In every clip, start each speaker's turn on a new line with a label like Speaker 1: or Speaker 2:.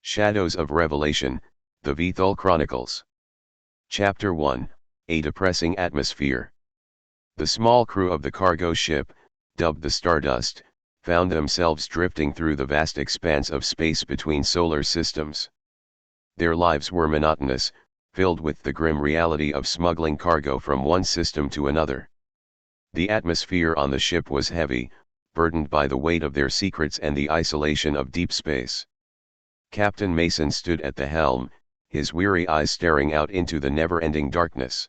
Speaker 1: Shadows of Revelation, The Vethul Chronicles. Chapter 1, A Depressing Atmosphere. The small crew of the cargo ship, dubbed the Stardust, found themselves drifting through the vast expanse of space between solar systems. Their lives were monotonous, filled with the grim reality of smuggling cargo from one system to another. The atmosphere on the ship was heavy, burdened by the weight of their secrets and the isolation of deep space. Captain Mason stood at the helm, his weary eyes staring out into the never-ending darkness.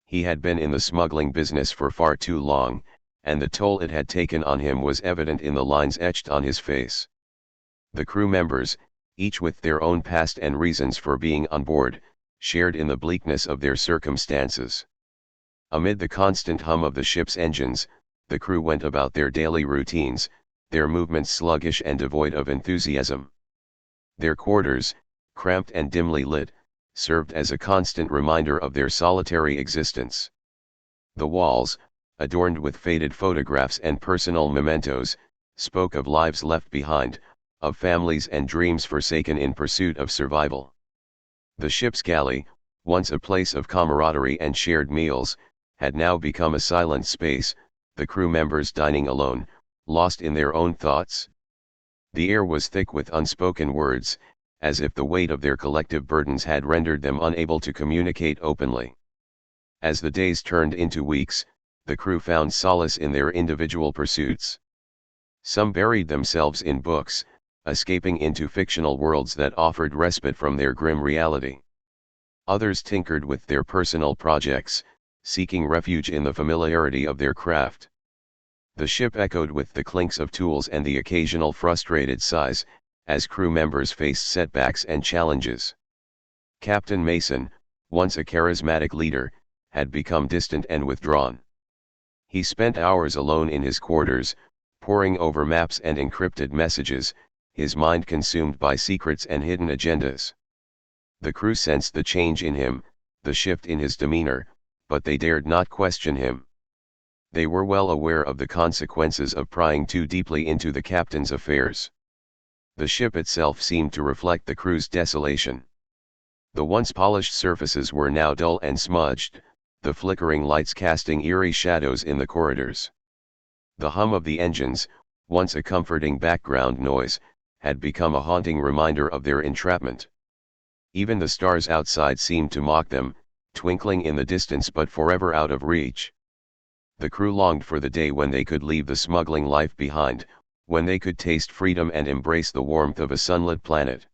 Speaker 1: He had been in the smuggling business for far too long, and the toll it had taken on him was evident in the lines etched on his face. The crew members, each with their own past and reasons for being on board, shared in the bleakness of their circumstances. Amid the constant hum of the ship's engines, the crew went about their daily routines, their movements sluggish and devoid of enthusiasm. Their quarters, cramped and dimly lit, served as a constant reminder of their solitary existence. The walls, adorned with faded photographs and personal mementos, spoke of lives left behind, of families and dreams forsaken in pursuit of survival. The ship's galley, once a place of camaraderie and shared meals, had now become a silent space, the crew members dining alone, lost in their own thoughts. The air was thick with unspoken words, as if the weight of their collective burdens had rendered them unable to communicate openly. As the days turned into weeks, the crew found solace in their individual pursuits. Some buried themselves in books, escaping into fictional worlds that offered respite from their grim reality. Others tinkered with their personal projects, seeking refuge in the familiarity of their craft. The ship echoed with the clinks of tools and the occasional frustrated sighs, as crew members faced setbacks and challenges. Captain Mason, once a charismatic leader, had become distant and withdrawn. He spent hours alone in his quarters, poring over maps and encrypted messages, his mind consumed by secrets and hidden agendas. The crew sensed the change in him, the shift in his demeanor, but they dared not question him. They were well aware of the consequences of prying too deeply into the captain's affairs. The ship itself seemed to reflect the crew's desolation. The once polished surfaces were now dull and smudged, the flickering lights casting eerie shadows in the corridors. The hum of the engines, once a comforting background noise, had become a haunting reminder of their entrapment. Even the stars outside seemed to mock them, twinkling in the distance but forever out of reach. The crew longed for the day when they could leave the smuggling life behind, when they could taste freedom and embrace the warmth of a sunlit planet.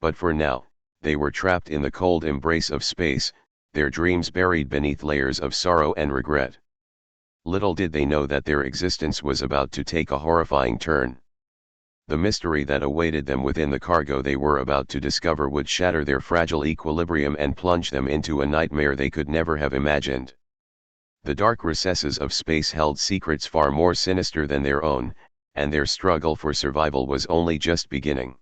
Speaker 1: But for now, they were trapped in the cold embrace of space, their dreams buried beneath layers of sorrow and regret. Little did they know that their existence was about to take a horrifying turn. The mystery that awaited them within the cargo they were about to discover would shatter their fragile equilibrium and plunge them into a nightmare they could never have imagined. The dark recesses of space held secrets far more sinister than their own, and their struggle for survival was only just beginning.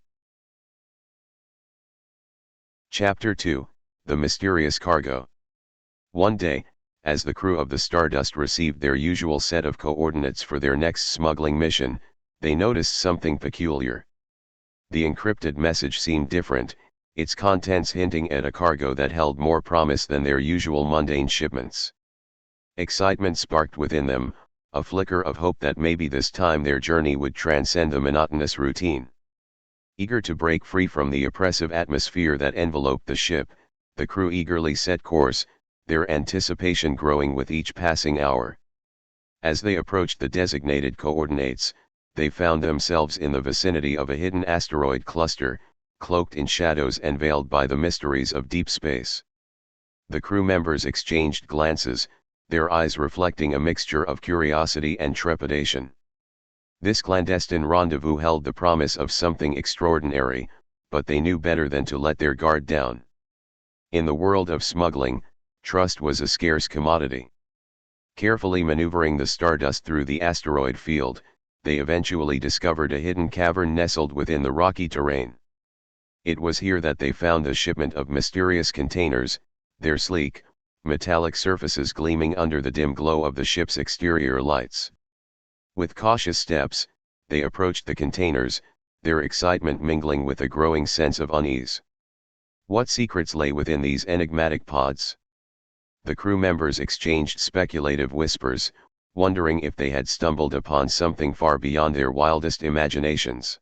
Speaker 1: Chapter 2, The Mysterious Cargo. One day, as the crew of the Stardust received their usual set of coordinates for their next smuggling mission, they noticed something peculiar. The encrypted message seemed different, its contents hinting at a cargo that held more promise than their usual mundane shipments. Excitement sparked within them, a flicker of hope that maybe this time their journey would transcend the monotonous routine. Eager to break free from the oppressive atmosphere that enveloped the ship, the crew eagerly set course, their anticipation growing with each passing hour. As they approached the designated coordinates, they found themselves in the vicinity of a hidden asteroid cluster, cloaked in shadows and veiled by the mysteries of deep space. The crew members exchanged glances, their eyes reflecting a mixture of curiosity and trepidation. This clandestine rendezvous held the promise of something extraordinary, but they knew better than to let their guard down. In the world of smuggling, trust was a scarce commodity. Carefully maneuvering the Stardust through the asteroid field, they eventually discovered a hidden cavern nestled within the rocky terrain. It was here that they found a shipment of mysterious containers, their sleek, metallic surfaces gleaming under the dim glow of the ship's exterior lights. With cautious steps, they approached the containers, their excitement mingling with a growing sense of unease. What secrets lay within these enigmatic pods? The crew members exchanged speculative whispers, wondering if they had stumbled upon something far beyond their wildest imaginations.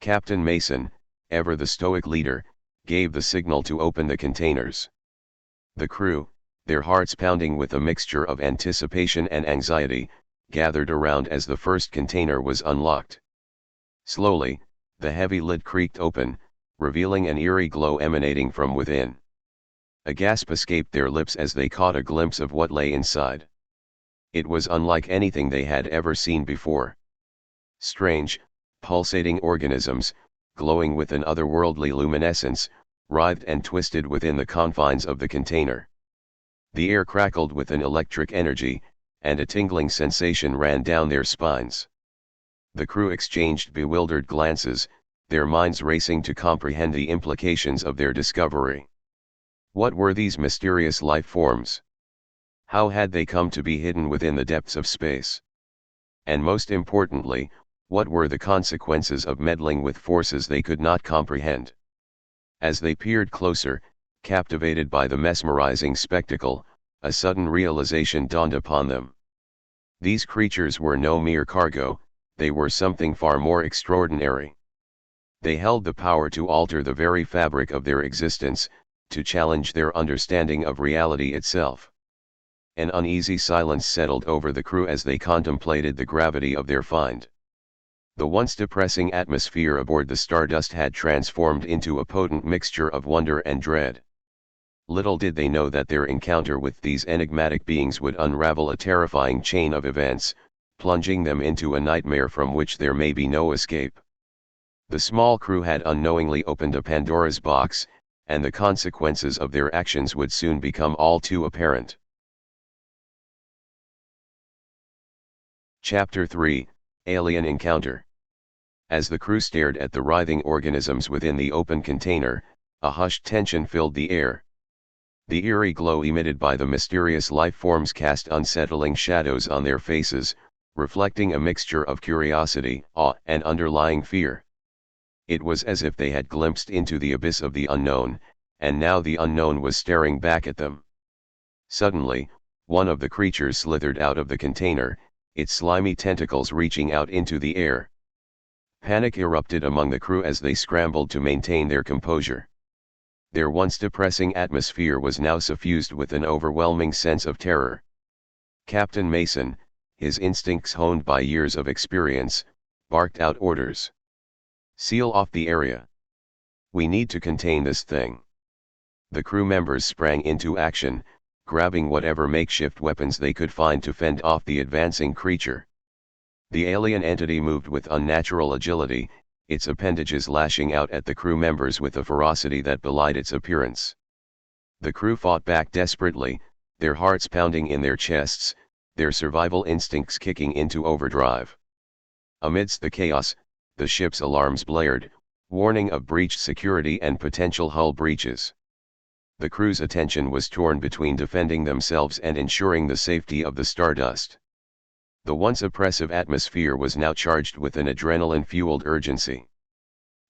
Speaker 1: Captain Mason, ever the stoic leader, gave the signal to open the containers. The crew, their hearts pounding with a mixture of anticipation and anxiety, gathered around as the first container was unlocked. Slowly, the heavy lid creaked open, revealing an eerie glow emanating from within. A gasp escaped their lips as they caught a glimpse of what lay inside. It was unlike anything they had ever seen before. Strange, pulsating organisms, glowing with an otherworldly luminescence, writhed and twisted within the confines of the container. The air crackled with an electric energy, and a tingling sensation ran down their spines. The crew exchanged bewildered glances, their minds racing to comprehend the implications of their discovery. What were these mysterious life forms? How had they come to be hidden within the depths of space? And most importantly, what were the consequences of meddling with forces they could not comprehend? As they peered closer, captivated by the mesmerizing spectacle, a sudden realization dawned upon them. These creatures were no mere cargo, they were something far more extraordinary. They held the power to alter the very fabric of their existence, to challenge their understanding of reality itself. An uneasy silence settled over the crew as they contemplated the gravity of their find. The once depressing atmosphere aboard the Stardust had transformed into a potent mixture of wonder and dread. Little did they know that their encounter with these enigmatic beings would unravel a terrifying chain of events, plunging them into a nightmare from which there may be no escape. The small crew had unknowingly opened a Pandora's box, and the consequences of their actions would soon become all too apparent. Chapter 3, Alien Encounter. As the crew stared at the writhing organisms within the open container, a hushed tension filled the air. The eerie glow emitted by the mysterious life forms cast unsettling shadows on their faces, reflecting a mixture of curiosity, awe, and underlying fear. It was as if they had glimpsed into the abyss of the unknown, and now the unknown was staring back at them. Suddenly, one of the creatures slithered out of the container, its slimy tentacles reaching out into the air. Panic erupted among the crew as they scrambled to maintain their composure. Their once depressing atmosphere was now suffused with an overwhelming sense of terror. Captain Mason, his instincts honed by years of experience, barked out orders. "Seal off the area. We need to contain this thing." The crew members sprang into action, grabbing whatever makeshift weapons they could find to fend off the advancing creature. The alien entity moved with unnatural agility, its appendages lashing out at the crew members with a ferocity that belied its appearance. The crew fought back desperately, their hearts pounding in their chests, their survival instincts kicking into overdrive. Amidst the chaos, the ship's alarms blared, warning of breached security and potential hull breaches. The crew's attention was torn between defending themselves and ensuring the safety of the Stardust. The once oppressive atmosphere was now charged with an adrenaline-fueled urgency.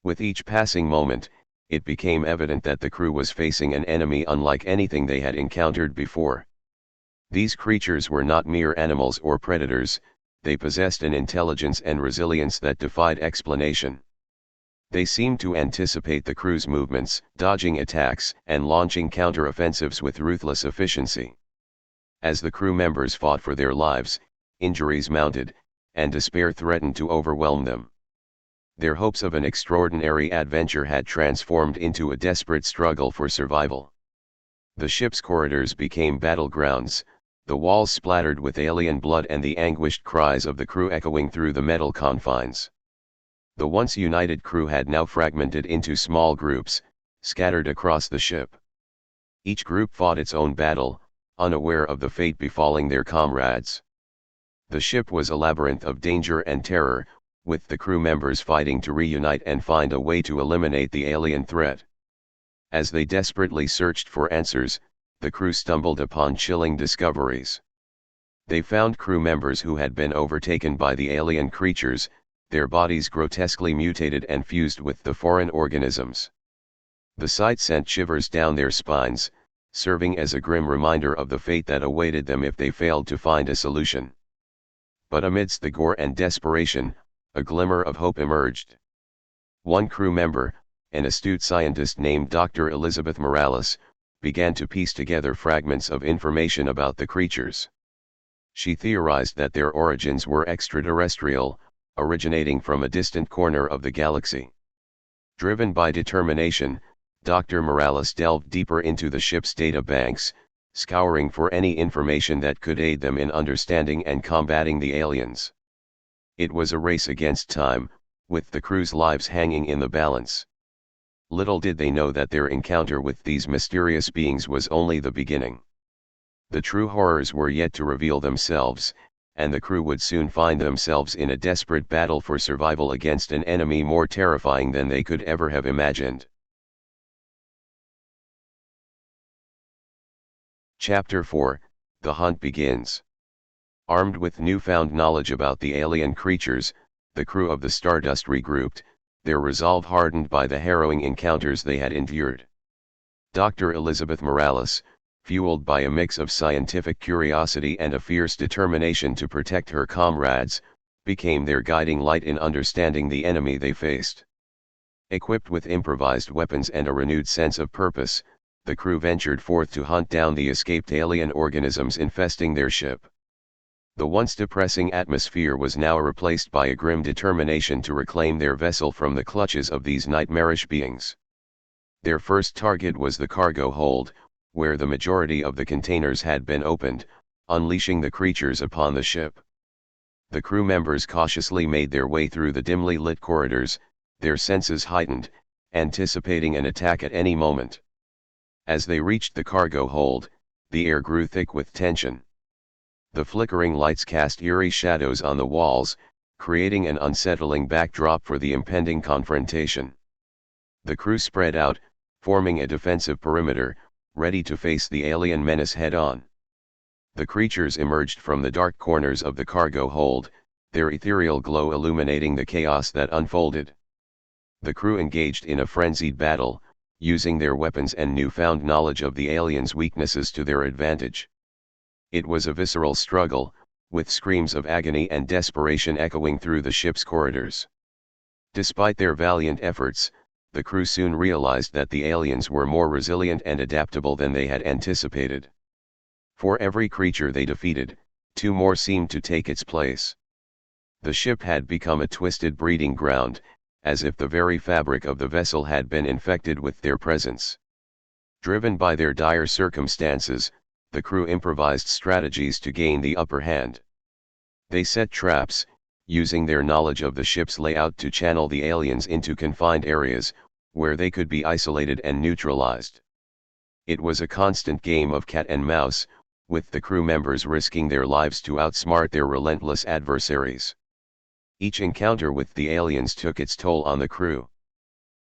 Speaker 1: With each passing moment, it became evident that the crew was facing an enemy unlike anything they had encountered before. These creatures were not mere animals or predators, they possessed an intelligence and resilience that defied explanation. They seemed to anticipate the crew's movements, dodging attacks, and launching counter-offensives with ruthless efficiency. As the crew members fought for their lives, injuries mounted, and despair threatened to overwhelm them. Their hopes of an extraordinary adventure had transformed into a desperate struggle for survival. The ship's corridors became battlegrounds, the walls splattered with alien blood and the anguished cries of the crew echoing through the metal confines. The once united crew had now fragmented into small groups, scattered across the ship. Each group fought its own battle, unaware of the fate befalling their comrades. The ship was a labyrinth of danger and terror, with the crew members fighting to reunite and find a way to eliminate the alien threat. As they desperately searched for answers, the crew stumbled upon chilling discoveries. They found crew members who had been overtaken by the alien creatures, their bodies grotesquely mutated and fused with the foreign organisms. The sight sent shivers down their spines, serving as a grim reminder of the fate that awaited them if they failed to find a solution. But amidst the gore and desperation, a glimmer of hope emerged. One crew member, an astute scientist named Dr. Elizabeth Morales, began to piece together fragments of information about the creatures. She theorized that their origins were extraterrestrial, originating from a distant corner of the galaxy. Driven by determination, Dr. Morales delved deeper into the ship's data banks, scouring for any information that could aid them in understanding and combating the aliens. It was a race against time, with the crew's lives hanging in the balance. Little did they know that their encounter with these mysterious beings was only the beginning. The true horrors were yet to reveal themselves, and the crew would soon find themselves in a desperate battle for survival against an enemy more terrifying than they could ever have imagined. Chapter 4, The Hunt begins. Armed with newfound knowledge about the alien creatures, the crew of the Stardust regrouped, their resolve hardened by the harrowing encounters they had endured. Dr. Elizabeth Morales, fueled by a mix of scientific curiosity and a fierce determination to protect her comrades, became their guiding light in understanding the enemy they faced. Equipped with improvised weapons and a renewed sense of purpose, the crew ventured forth to hunt down the escaped alien organisms infesting their ship. The once depressing atmosphere was now replaced by a grim determination to reclaim their vessel from the clutches of these nightmarish beings. Their first target was the cargo hold, where the majority of the containers had been opened, unleashing the creatures upon the ship. The crew members cautiously made their way through the dimly lit corridors, their senses heightened, anticipating an attack at any moment. As they reached the cargo hold, the air grew thick with tension. The flickering lights cast eerie shadows on the walls, creating an unsettling backdrop for the impending confrontation. The crew spread out, forming a defensive perimeter, ready to face the alien menace head-on. The creatures emerged from the dark corners of the cargo hold, their ethereal glow illuminating the chaos that unfolded. The crew engaged in a frenzied battle, using their weapons and newfound knowledge of the aliens' weaknesses to their advantage. It was a visceral struggle, with screams of agony and desperation echoing through the ship's corridors. Despite their valiant efforts, the crew soon realized that the aliens were more resilient and adaptable than they had anticipated. For every creature they defeated, two more seemed to take its place. The ship had become a twisted breeding ground, as if the very fabric of the vessel had been infected with their presence. Driven by their dire circumstances, the crew improvised strategies to gain the upper hand. They set traps, using their knowledge of the ship's layout to channel the aliens into confined areas, where they could be isolated and neutralized. It was a constant game of cat and mouse, with the crew members risking their lives to outsmart their relentless adversaries. Each encounter with the aliens took its toll on the crew.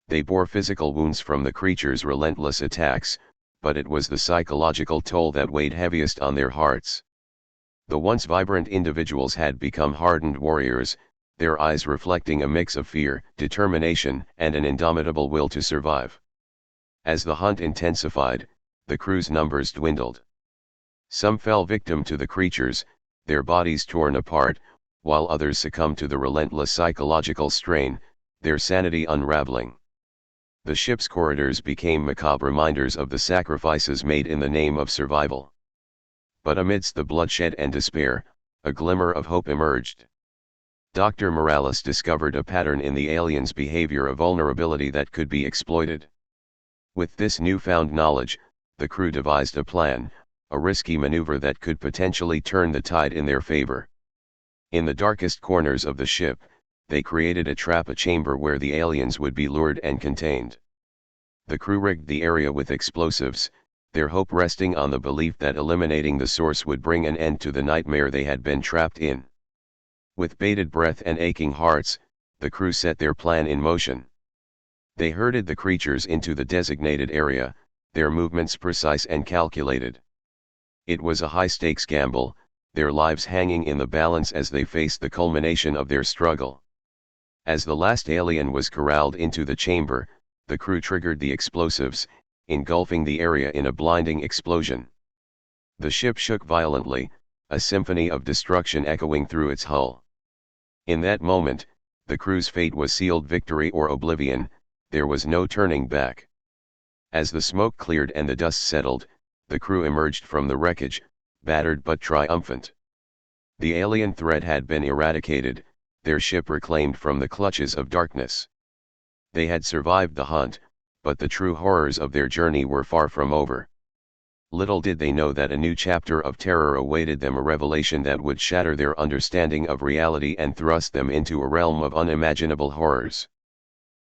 Speaker 1: They bore physical wounds from the creatures' relentless attacks, but it was the psychological toll that weighed heaviest on their hearts. The once vibrant individuals had become hardened warriors, their eyes reflecting a mix of fear, determination, and an indomitable will to survive. As the hunt intensified, the crew's numbers dwindled. Some fell victim to the creatures, their bodies torn apart, while others succumbed to the relentless psychological strain, their sanity unraveling. The ship's corridors became macabre reminders of the sacrifices made in the name of survival. But amidst the bloodshed and despair, a glimmer of hope emerged. Dr. Morales discovered a pattern in the aliens' behavior, a vulnerability that could be exploited. With this newfound knowledge, the crew devised a plan, a risky maneuver that could potentially turn the tide in their favor. In the darkest corners of the ship, they created a trap, a chamber where the aliens would be lured and contained. The crew rigged the area with explosives, their hope resting on the belief that eliminating the source would bring an end to the nightmare they had been trapped in. With bated breath and aching hearts, the crew set their plan in motion. They herded the creatures into the designated area, their movements precise and calculated. It was a high-stakes gamble, their lives hanging in the balance as they faced the culmination of their struggle. As the last alien was corralled into the chamber, the crew triggered the explosives, engulfing the area in a blinding explosion. The ship shook violently, a symphony of destruction echoing through its hull. In that moment, the crew's fate was sealed: victory or oblivion. There was no turning back. As the smoke cleared and the dust settled, the crew emerged from the wreckage, battered but triumphant. The alien threat had been eradicated, their ship reclaimed from the clutches of darkness. They had survived the hunt, but the true horrors of their journey were far from over. Little did they know that a new chapter of terror awaited them, a revelation that would shatter their understanding of reality and thrust them into a realm of unimaginable horrors.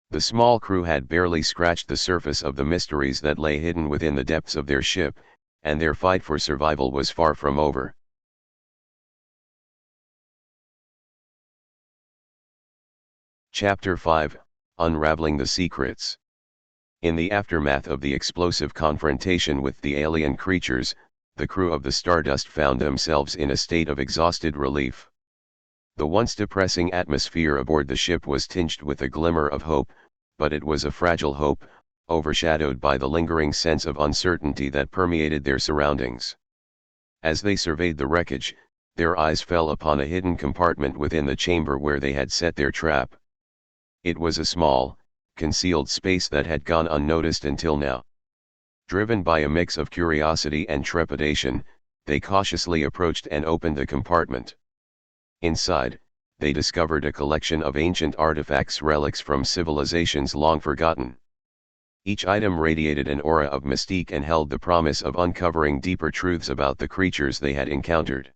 Speaker 1: The small crew had barely scratched the surface of the mysteries that lay hidden within the depths of their ship, and their fight for survival was far from over. Chapter 5, Unraveling the Secrets. In the aftermath of the explosive confrontation with the alien creatures, the crew of the Stardust found themselves in a state of exhausted relief. The once depressing atmosphere aboard the ship was tinged with a glimmer of hope, but it was a fragile hope, overshadowed by the lingering sense of uncertainty that permeated their surroundings. As they surveyed the wreckage, their eyes fell upon a hidden compartment within the chamber where they had set their trap. It was a small, concealed space that had gone unnoticed until now. Driven by a mix of curiosity and trepidation, they cautiously approached and opened the compartment. Inside, they discovered a collection of ancient artifacts, relics from civilizations long forgotten. Each item radiated an aura of mystique and held the promise of uncovering deeper truths about the creatures they had encountered.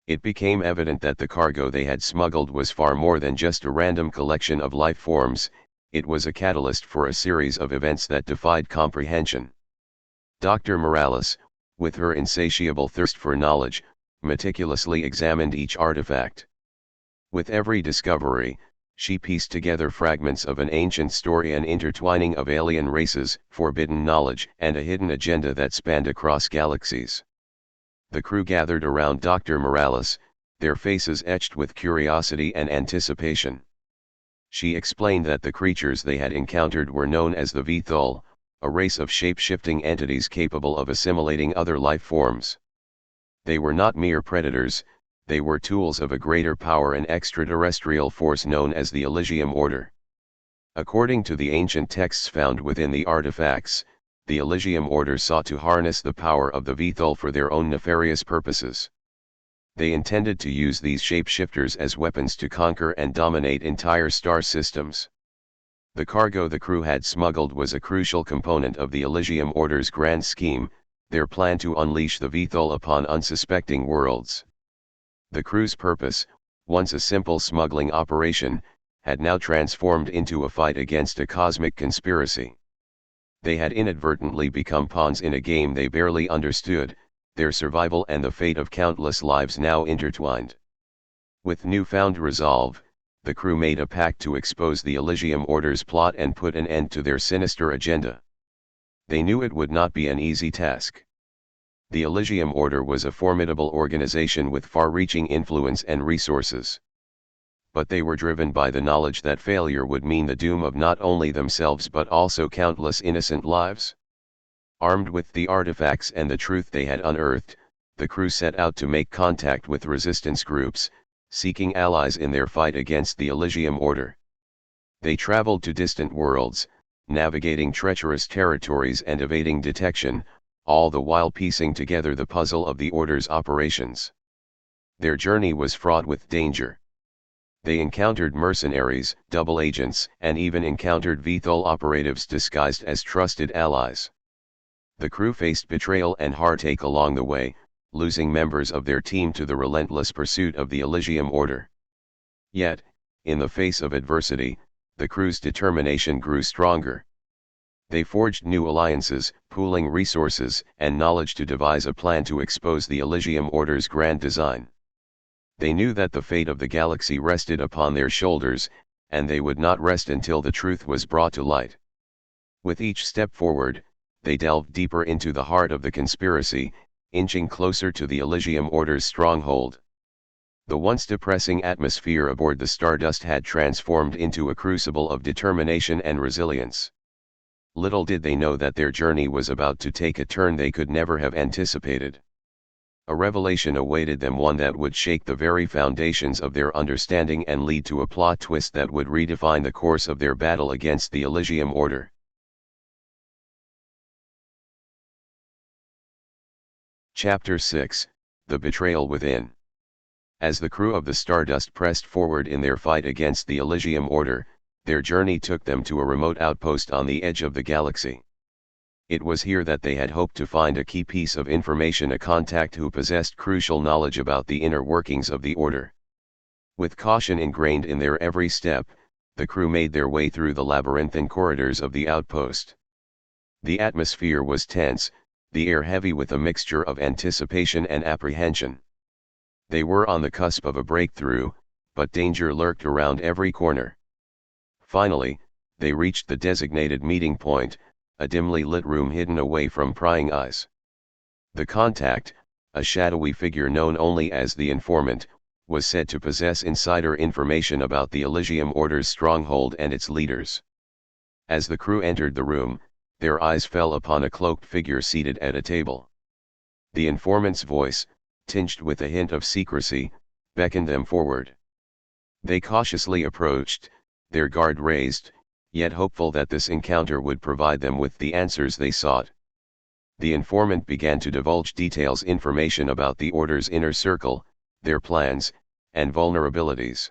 Speaker 1: It became evident that the cargo they had smuggled was far more than just a random collection of life forms. It was a catalyst for a series of events that defied comprehension. Dr. Morales, with her insatiable thirst for knowledge, meticulously examined each artifact. With every discovery, she pieced together fragments of an ancient story, an intertwining of alien races, forbidden knowledge, and a hidden agenda that spanned across galaxies. The crew gathered around Dr. Morales, their faces etched with curiosity and anticipation. She explained that the creatures they had encountered were known as the Vithul, a race of shape-shifting entities capable of assimilating other life forms. They were not mere predators, they were tools of a greater power, an extraterrestrial force known as the Elysium Order. According to the ancient texts found within the artifacts, the Elysium Order sought to harness the power of the Vithul for their own nefarious purposes. They intended to use these shapeshifters as weapons to conquer and dominate entire star systems. The cargo the crew had smuggled was a crucial component of the Elysium Order's grand scheme, their plan to unleash the Vithul upon unsuspecting worlds. The crew's purpose, once a simple smuggling operation, had now transformed into a fight against a cosmic conspiracy. They had inadvertently become pawns in a game they barely understood, their survival and the fate of countless lives now intertwined. With newfound resolve, the crew made a pact to expose the Elysium Order's plot and put an end to their sinister agenda. They knew it would not be an easy task. The Elysium Order was a formidable organization with far-reaching influence and resources. But they were driven by the knowledge that failure would mean the doom of not only themselves but also countless innocent lives. Armed with the artifacts and the truth they had unearthed, the crew set out to make contact with resistance groups, seeking allies in their fight against the Elysium Order. They traveled to distant worlds, navigating treacherous territories and evading detection, all the while piecing together the puzzle of the Order's operations. Their journey was fraught with danger. They encountered mercenaries, double agents, and even encountered Vithul operatives disguised as trusted allies. The crew faced betrayal and heartache along the way, losing members of their team to the relentless pursuit of the Elysium Order. Yet, in the face of adversity, the crew's determination grew stronger. They forged new alliances, pooling resources and knowledge to devise a plan to expose the Elysium Order's grand design. They knew that the fate of the galaxy rested upon their shoulders, and they would not rest until the truth was brought to light. With each step forward, they delved deeper into the heart of the conspiracy, inching closer to the Elysium Order's stronghold. The once depressing atmosphere aboard the Stardust had transformed into a crucible of determination and resilience. Little did they know that their journey was about to take a turn they could never have anticipated. A revelation awaited them, one that would shake the very foundations of their understanding and lead to a plot twist that would redefine the course of their battle against the Elysium Order. Chapter 6, The Betrayal Within. As the crew of the Stardust pressed forward in their fight against the Elysium Order, their journey took them to a remote outpost on the edge of the galaxy. It was here that they had hoped to find a key piece of information, a contact who possessed crucial knowledge about the inner workings of the Order. With caution ingrained in their every step, the crew made their way through the labyrinthine corridors of the outpost. The atmosphere was tense, the air heavy with a mixture of anticipation and apprehension. They were on the cusp of a breakthrough, but danger lurked around every corner. Finally, they reached the designated meeting point, a dimly lit room hidden away from prying eyes. The contact, a shadowy figure known only as the informant, was said to possess insider information about the Elysium Order's stronghold and its leaders. As the crew entered the room, their eyes fell upon a cloaked figure seated at a table. The informant's voice, tinged with a hint of secrecy, beckoned them forward. They cautiously approached, their guard raised, yet hopeful that this encounter would provide them with the answers they sought. The informant began to divulge information about the Order's inner circle, their plans, and vulnerabilities.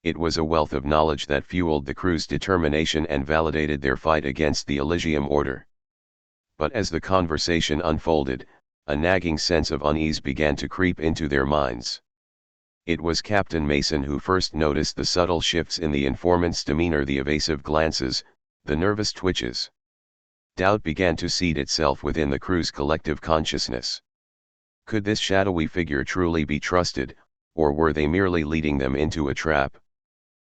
Speaker 1: It was a wealth of knowledge that fueled the crew's determination and validated their fight against the Elysium Order. But as the conversation unfolded, a nagging sense of unease began to creep into their minds. It was Captain Mason who first noticed the subtle shifts in the informant's demeanor, the evasive glances, the nervous twitches. Doubt began to seed itself within the crew's collective consciousness. Could this shadowy figure truly be trusted, or were they merely leading them into a trap?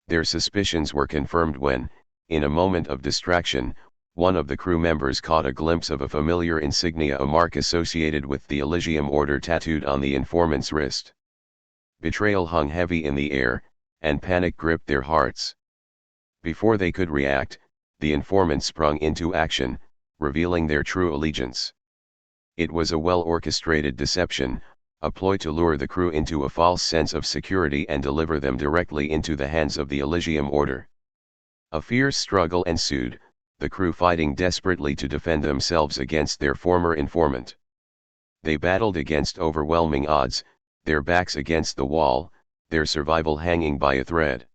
Speaker 1: Their suspicions were confirmed when, in a moment of distraction, one of the crew members caught a glimpse of a familiar insignia, a mark associated with the Elysium Order tattooed on the informant's wrist. Betrayal hung heavy in the air, and panic gripped their hearts. Before they could react, the informant sprung into action, revealing their true allegiance. It was a well-orchestrated deception, a ploy to lure the crew into a false sense of security and deliver them directly into the hands of the Elysium Order. A fierce struggle ensued, the crew fighting desperately to defend themselves against their former informant. They battled against overwhelming odds, their backs against the wall, their survival hanging by a thread.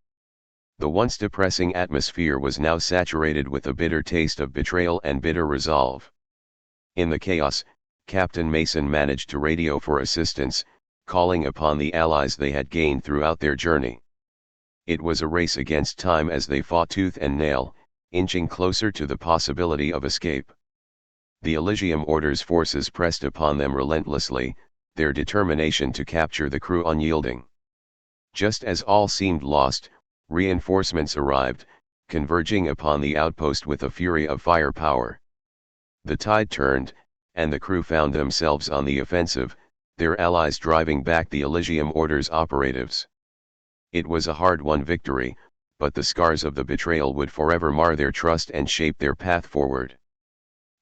Speaker 1: The once depressing atmosphere was now saturated with a bitter taste of betrayal and bitter resolve. In the chaos, Captain Mason managed to radio for assistance, calling upon the allies they had gained throughout their journey. It was a race against time as they fought tooth and nail, inching closer to the possibility of escape. The Elysium Order's forces pressed upon them relentlessly, their determination to capture the crew unyielding. Just as all seemed lost, reinforcements arrived, converging upon the outpost with a fury of firepower. The tide turned, and the crew found themselves on the offensive, their allies driving back the Elysium Order's operatives. It was a hard-won victory, but the scars of the betrayal would forever mar their trust and shape their path forward.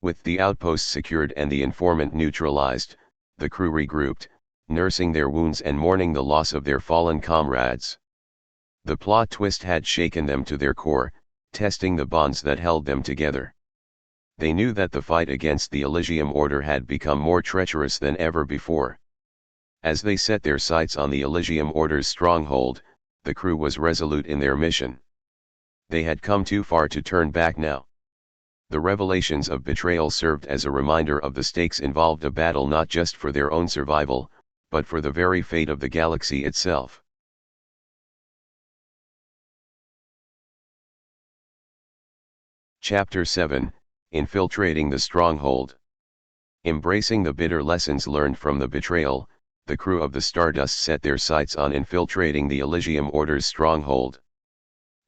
Speaker 1: With the outpost secured and the informant neutralized, the crew regrouped, nursing their wounds and mourning the loss of their fallen comrades. The plot twist had shaken them to their core, testing the bonds that held them together. They knew that the fight against the Elysium Order had become more treacherous than ever before. As they set their sights on the Elysium Order's stronghold, the crew was resolute in their mission. They had come too far to turn back now. The revelations of betrayal served as a reminder of the stakes involved, a battle not just for their own survival, but for the very fate of the galaxy itself. Chapter 7, Infiltrating the Stronghold. Embracing the bitter lessons learned from the betrayal, the crew of the Stardust set their sights on infiltrating the Elysium Order's stronghold.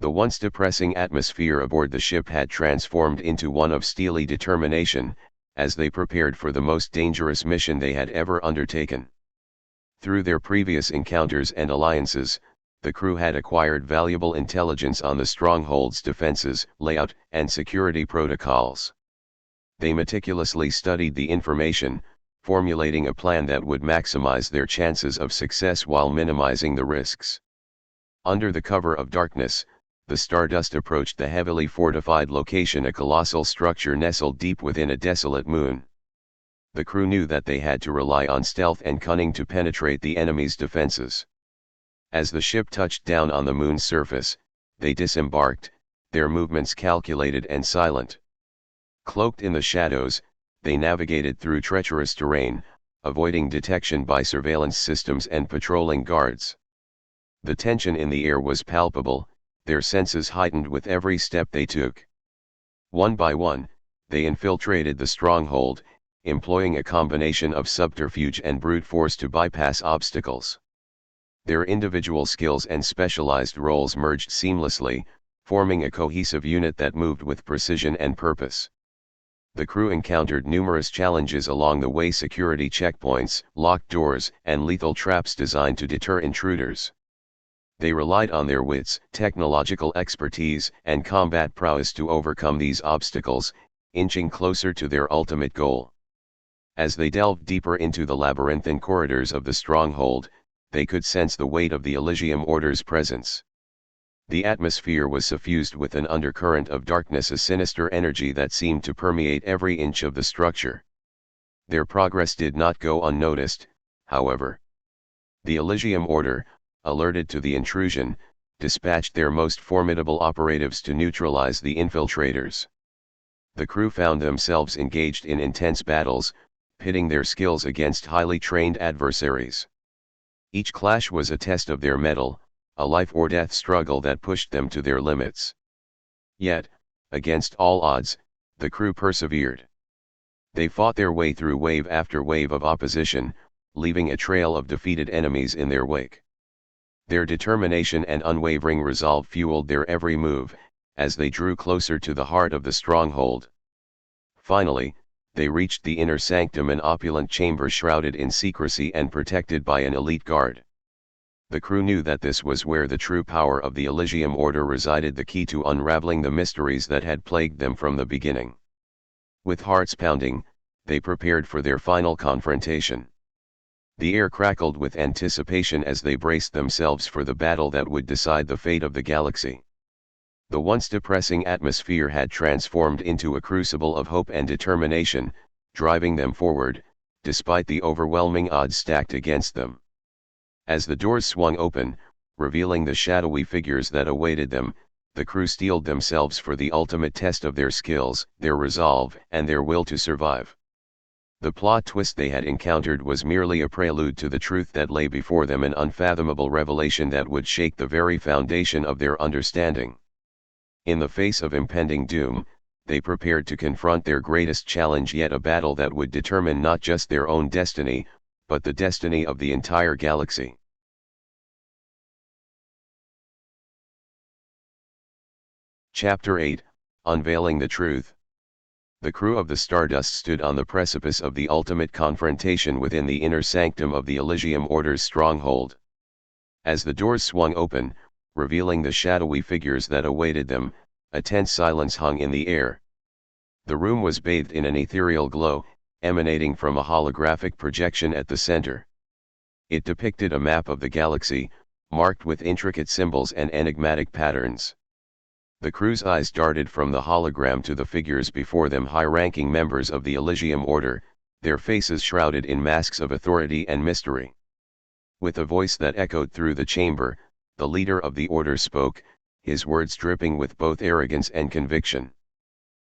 Speaker 1: The once depressing atmosphere aboard the ship had transformed into one of steely determination, as they prepared for the most dangerous mission they had ever undertaken. Through their previous encounters and alliances, the crew had acquired valuable intelligence on the stronghold's defenses, layout, and security protocols. They meticulously studied the information, formulating a plan that would maximize their chances of success while minimizing the risks. Under the cover of darkness, the Stardust approached the heavily fortified location, a colossal structure nestled deep within a desolate moon. The crew knew that they had to rely on stealth and cunning to penetrate the enemy's defenses. As the ship touched down on the moon's surface, they disembarked, their movements calculated and silent. Cloaked in the shadows, they navigated through treacherous terrain, avoiding detection by surveillance systems and patrolling guards. The tension in the air was palpable, their senses heightened with every step they took. One by one, they infiltrated the stronghold, employing a combination of subterfuge and brute force to bypass obstacles. Their individual skills and specialized roles merged seamlessly, forming a cohesive unit that moved with precision and purpose. The crew encountered numerous challenges along the way: security checkpoints, locked doors, and lethal traps designed to deter intruders. They relied on their wits, technological expertise, and combat prowess to overcome these obstacles, inching closer to their ultimate goal. As they delved deeper into the labyrinthine corridors of the stronghold, they could sense the weight of the Elysium Order's presence. The atmosphere was suffused with an undercurrent of darkness, a sinister energy that seemed to permeate every inch of the structure. Their progress did not go unnoticed, however. The Elysium Order, alerted to the intrusion, dispatched their most formidable operatives to neutralize the infiltrators. The crew found themselves engaged in intense battles, pitting their skills against highly trained adversaries. Each clash was a test of their mettle, a life-or-death struggle that pushed them to their limits. Yet, against all odds, the crew persevered. They fought their way through wave after wave of opposition, leaving a trail of defeated enemies in their wake. Their determination and unwavering resolve fueled their every move, as they drew closer to the heart of the stronghold. Finally, they reached the inner sanctum, an opulent chamber shrouded in secrecy and protected by an elite guard. The crew knew that this was where the true power of the Elysium Order resided, the key to unraveling the mysteries that had plagued them from the beginning. With hearts pounding, they prepared for their final confrontation. The air crackled with anticipation as they braced themselves for the battle that would decide the fate of the galaxy. The once depressing atmosphere had transformed into a crucible of hope and determination, driving them forward, despite the overwhelming odds stacked against them. As the doors swung open, revealing the shadowy figures that awaited them, the crew steeled themselves for the ultimate test of their skills, their resolve, and their will to survive. The plot twist they had encountered was merely a prelude to the truth that lay before them, an unfathomable revelation that would shake the very foundation of their understanding. In the face of impending doom, they prepared to confront their greatest challenge yet, a battle that would determine not just their own destiny, but the destiny of the entire galaxy. Chapter 8, Unveiling the Truth. The crew of the Stardust stood on the precipice of the ultimate confrontation within the inner sanctum of the Elysium Order's stronghold. As the doors swung open, revealing the shadowy figures that awaited them, a tense silence hung in the air. The room was bathed in an ethereal glow, emanating from a holographic projection at the center. It depicted a map of the galaxy, marked with intricate symbols and enigmatic patterns. The crew's eyes darted from the hologram to the figures before them, high-ranking members of the Elysium Order, their faces shrouded in masks of authority and mystery. With a voice that echoed through the chamber, the leader of the Order spoke, his words dripping with both arrogance and conviction.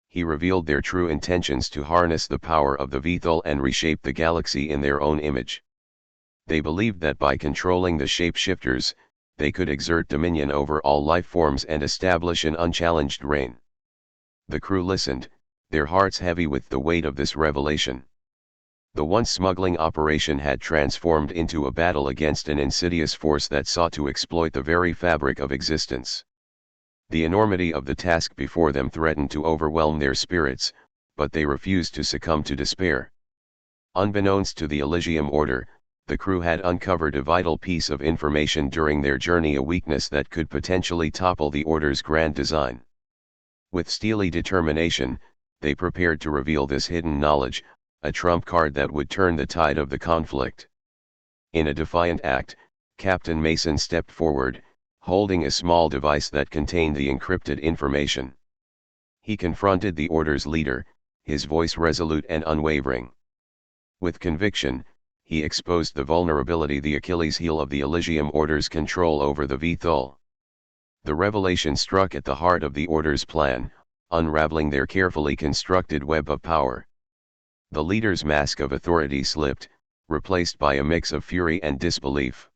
Speaker 1: He revealed their true intentions: to harness the power of the Vethal and reshape the galaxy in their own image. They believed that by controlling the shapeshifters, they could exert dominion over all life forms and establish an unchallenged reign. The crew listened, their hearts heavy with the weight of this revelation. The once smuggling operation had transformed into a battle against an insidious force that sought to exploit the very fabric of existence. The enormity of the task before them threatened to overwhelm their spirits, but they refused to succumb to despair. Unbeknownst to the Elysium Order, the crew had uncovered a vital piece of information during their journey, a weakness that could potentially topple the Order's grand design. With steely determination, they prepared to reveal this hidden knowledge, a trump card that would turn the tide of the conflict. In a defiant act, Captain Mason stepped forward, holding a small device that contained the encrypted information. He confronted the Order's leader, his voice resolute and unwavering. With conviction, he exposed the vulnerability, the Achilles heel of the Elysium Order's control over the VTOL. The revelation struck at the heart of the Order's plan, unraveling their carefully constructed web of power. The leader's mask of authority slipped, replaced by a mix of fury and disbelief.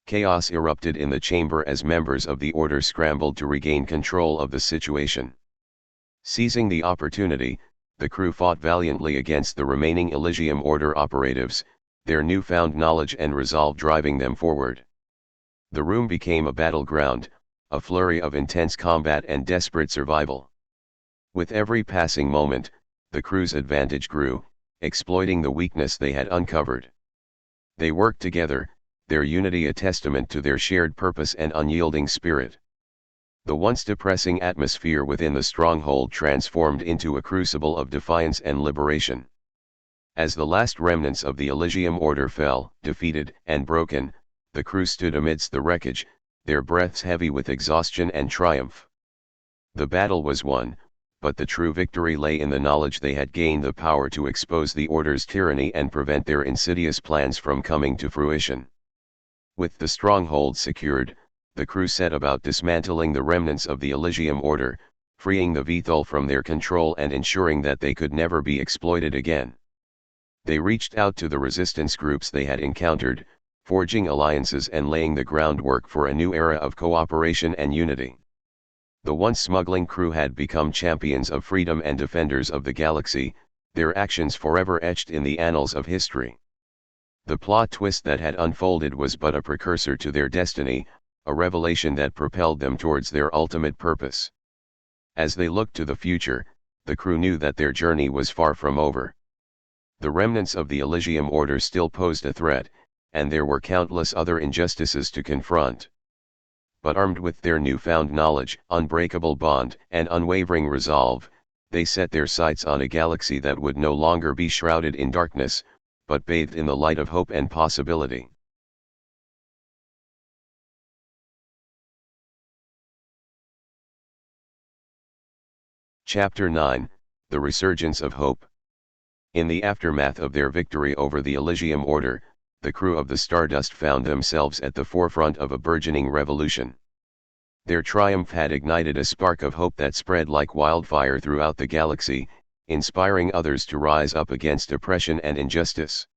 Speaker 1: Chaos erupted in the chamber as members of the Order scrambled to regain control of the situation. Seizing the opportunity, the crew fought valiantly against the remaining Elysium Order operatives, their newfound knowledge and resolve driving them forward. The room became a battleground, a flurry of intense combat and desperate survival. With every passing moment, the crew's advantage grew, exploiting the weakness they had uncovered. They worked together, their unity a testament to their shared purpose and unyielding spirit. The once depressing atmosphere within the stronghold transformed into a crucible of defiance and liberation. As the last remnants of the Elysium Order fell, defeated and broken, the crew stood amidst the wreckage, their breaths heavy with exhaustion and triumph. The battle was won, but the true victory lay in the knowledge they had gained the power to expose the Order's tyranny and prevent their insidious plans from coming to fruition. With the stronghold secured, the crew set about dismantling the remnants of the Elysium Order, freeing the VTOL from their control and ensuring that they could never be exploited again. They reached out to the resistance groups they had encountered, forging alliances and laying the groundwork for a new era of cooperation and unity. The once smuggling crew had become champions of freedom and defenders of the galaxy, their actions forever etched in the annals of history. The plot twist that had unfolded was but a precursor to their destiny, a revelation that propelled them towards their ultimate purpose. As they looked to the future, the crew knew that their journey was far from over. The remnants of the Elysium Order still posed a threat, and there were countless other injustices to confront. But armed with their newfound knowledge, unbreakable bond, and unwavering resolve, they set their sights on a galaxy that would no longer be shrouded in darkness, but bathed in the light of hope and possibility. Chapter 9, The Resurgence of Hope. In the aftermath of their victory over the Elysium Order, the crew of the Stardust found themselves at the forefront of a burgeoning revolution. Their triumph had ignited a spark of hope that spread like wildfire throughout the galaxy, inspiring others to rise up against oppression and injustice.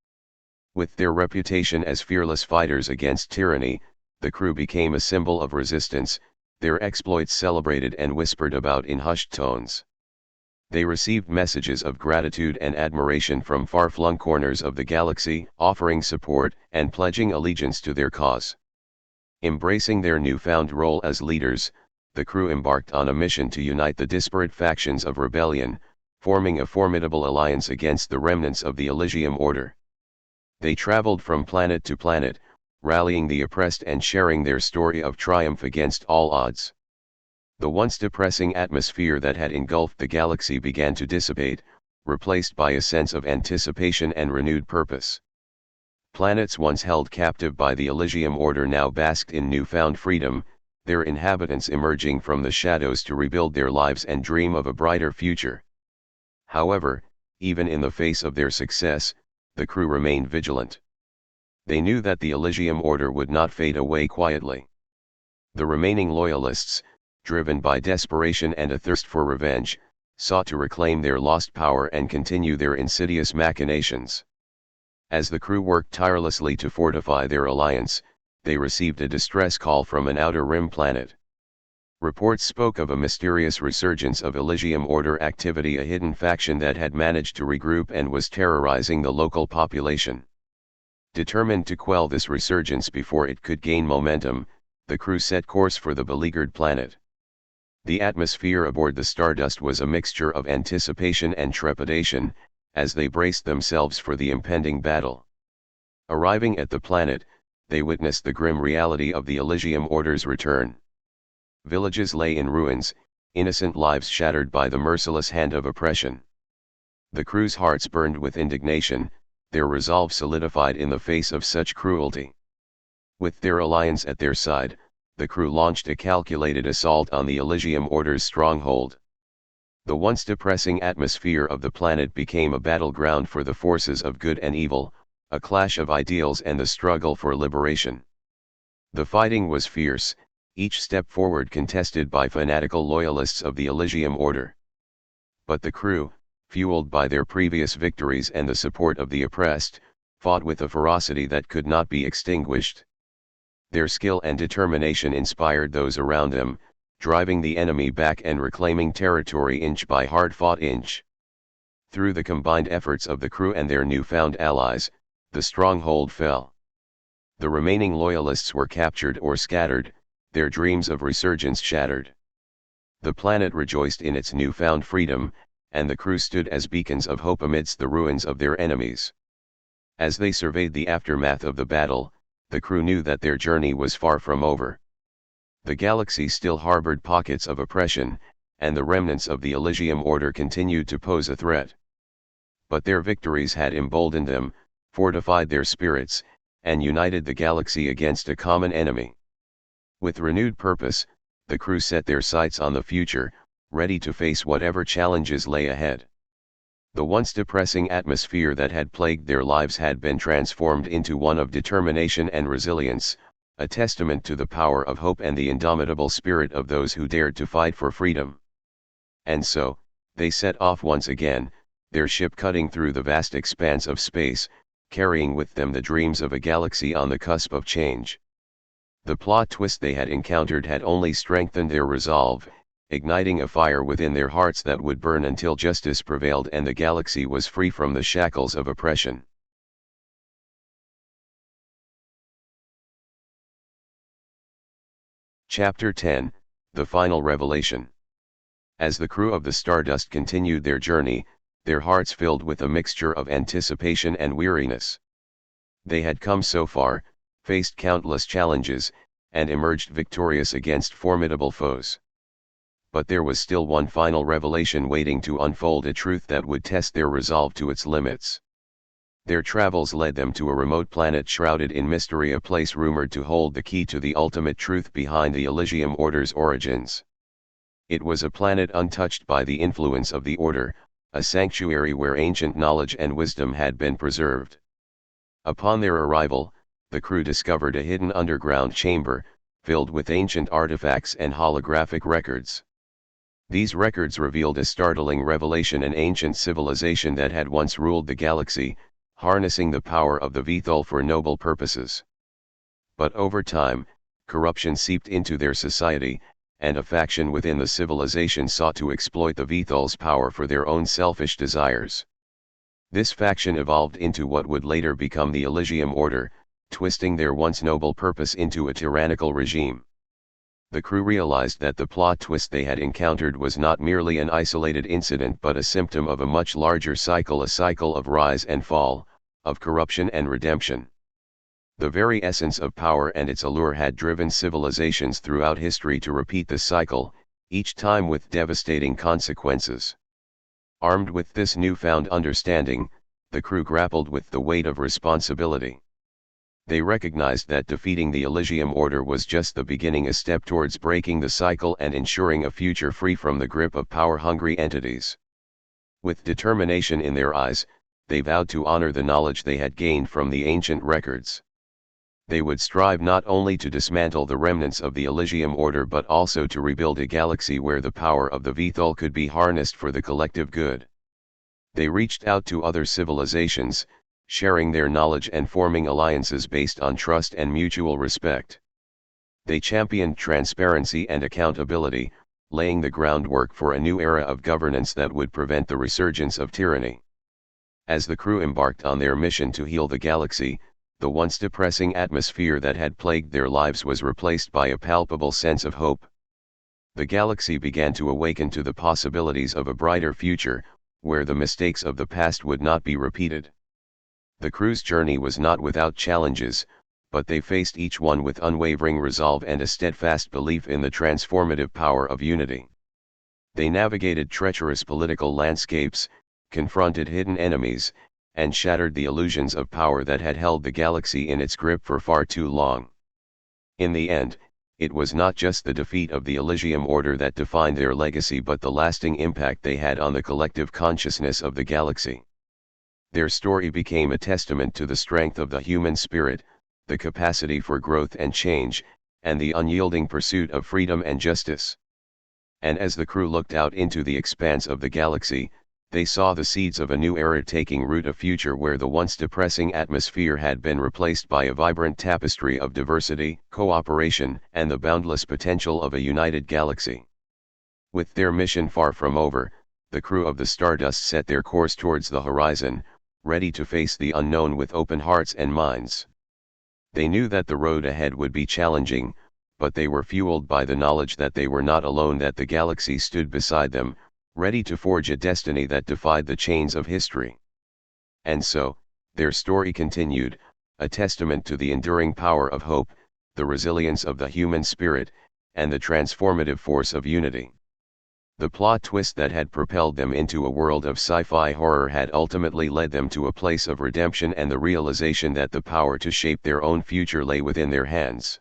Speaker 1: With their reputation as fearless fighters against tyranny, the crew became a symbol of resistance, their exploits celebrated and whispered about in hushed tones. They received messages of gratitude and admiration from far-flung corners of the galaxy, offering support and pledging allegiance to their cause. Embracing their newfound role as leaders, the crew embarked on a mission to unite the disparate factions of rebellion, forming a formidable alliance against the remnants of the Elysium Order. They traveled from planet to planet, rallying the oppressed and sharing their story of triumph against all odds. The once depressing atmosphere that had engulfed the galaxy began to dissipate, replaced by a sense of anticipation and renewed purpose. Planets once held captive by the Elysium Order now basked in newfound freedom, their inhabitants emerging from the shadows to rebuild their lives and dream of a brighter future. However, even in the face of their success, the crew remained vigilant. They knew that the Elysium Order would not fade away quietly. The remaining loyalists, driven by desperation and a thirst for revenge, sought to reclaim their lost power and continue their insidious machinations. As the crew worked tirelessly to fortify their alliance, they received a distress call from an outer rim planet. Reports spoke of a mysterious resurgence of Elysium Order activity, a hidden faction that had managed to regroup and was terrorizing the local population. Determined to quell this resurgence before it could gain momentum, the crew set course for the beleaguered planet. The atmosphere aboard the Stardust was a mixture of anticipation and trepidation, as they braced themselves for the impending battle. Arriving at the planet, they witnessed the grim reality of the Elysium Order's return. Villages lay in ruins, innocent lives shattered by the merciless hand of oppression. The crew's hearts burned with indignation, their resolve solidified in the face of such cruelty. With their alliance at their side, the crew launched a calculated assault on the Elysium Order's stronghold. The once depressing atmosphere of the planet became a battleground for the forces of good and evil, a clash of ideals and the struggle for liberation. The fighting was fierce, each step forward contested by fanatical loyalists of the Elysium Order. But the crew, fueled by their previous victories and the support of the oppressed, fought with a ferocity that could not be extinguished. Their skill and determination inspired those around them, driving the enemy back and reclaiming territory inch by hard-fought inch. Through the combined efforts of the crew and their newfound allies, the stronghold fell. The remaining loyalists were captured or scattered, their dreams of resurgence shattered. The planet rejoiced in its newfound freedom, and the crew stood as beacons of hope amidst the ruins of their enemies. As they surveyed the aftermath of the battle, the crew knew that their journey was far from over. The galaxy still harbored pockets of oppression, and the remnants of the Elysium Order continued to pose a threat. But their victories had emboldened them, fortified their spirits, and united the galaxy against a common enemy. With renewed purpose, the crew set their sights on the future, ready to face whatever challenges lay ahead. The once depressing atmosphere that had plagued their lives had been transformed into one of determination and resilience, a testament to the power of hope and the indomitable spirit of those who dared to fight for freedom. And so, they set off once again, their ship cutting through the vast expanse of space, carrying with them the dreams of a galaxy on the cusp of change. The plot twist they had encountered had only strengthened their resolve, igniting a fire within their hearts that would burn until justice prevailed and the galaxy was free from the shackles of oppression. Chapter 10, The Final Revelation. As the crew of the Stardust continued their journey, their hearts filled with a mixture of anticipation and weariness. They had come so far, faced countless challenges, and emerged victorious against formidable foes. But there was still one final revelation waiting to unfold, a truth that would test their resolve to its limits. Their travels led them to a remote planet shrouded in mystery, a place rumored to hold the key to the ultimate truth behind the Elysium Order's origins. It was a planet untouched by the influence of the Order, a sanctuary where ancient knowledge and wisdom had been preserved. Upon their arrival, the crew discovered a hidden underground chamber, filled with ancient artifacts and holographic records. These records revealed a startling revelation: an ancient civilization that had once ruled the galaxy, harnessing the power of the Vethal for noble purposes. But over time, corruption seeped into their society, and a faction within the civilization sought to exploit the Vethal's power for their own selfish desires. This faction evolved into what would later become the Elysium Order, twisting their once noble purpose into a tyrannical regime. The crew realized that the plot twist they had encountered was not merely an isolated incident but a symptom of a much larger cycle, a cycle of rise and fall, of corruption and redemption. The very essence of power and its allure had driven civilizations throughout history to repeat the cycle, each time with devastating consequences. Armed with this newfound understanding, the crew grappled with the weight of responsibility. They recognized that defeating the Elysium Order was just the beginning, a step towards breaking the cycle and ensuring a future free from the grip of power-hungry entities. With determination in their eyes, they vowed to honor the knowledge they had gained from the ancient records. They would strive not only to dismantle the remnants of the Elysium Order but also to rebuild a galaxy where the power of the Vethal could be harnessed for the collective good. They reached out to other civilizations, sharing their knowledge and forming alliances based on trust and mutual respect. They championed transparency and accountability, laying the groundwork for a new era of governance that would prevent the resurgence of tyranny. As the crew embarked on their mission to heal the galaxy, the once depressing atmosphere that had plagued their lives was replaced by a palpable sense of hope. The galaxy began to awaken to the possibilities of a brighter future, where the mistakes of the past would not be repeated. The crew's journey was not without challenges, but they faced each one with unwavering resolve and a steadfast belief in the transformative power of unity. They navigated treacherous political landscapes, confronted hidden enemies, and shattered the illusions of power that had held the galaxy in its grip for far too long. In the end, it was not just the defeat of the Elysium Order that defined their legacy but the lasting impact they had on the collective consciousness of the galaxy. Their story became a testament to the strength of the human spirit, the capacity for growth and change, and the unyielding pursuit of freedom and justice. And as the crew looked out into the expanse of the galaxy, they saw the seeds of a new era taking root, a future where the once depressing atmosphere had been replaced by a vibrant tapestry of diversity, cooperation, and the boundless potential of a united galaxy. With their mission far from over, the crew of the Stardust set their course towards the horizon, ready to face the unknown with open hearts and minds. They knew that the road ahead would be challenging, but they were fueled by the knowledge that they were not alone, that the galaxy stood beside them, ready to forge a destiny that defied the chains of history. And so, their story continued, a testament to the enduring power of hope, the resilience of the human spirit, and the transformative force of unity. The plot twist that had propelled them into a world of sci-fi horror had ultimately led them to a place of redemption and the realization that the power to shape their own future lay within their hands.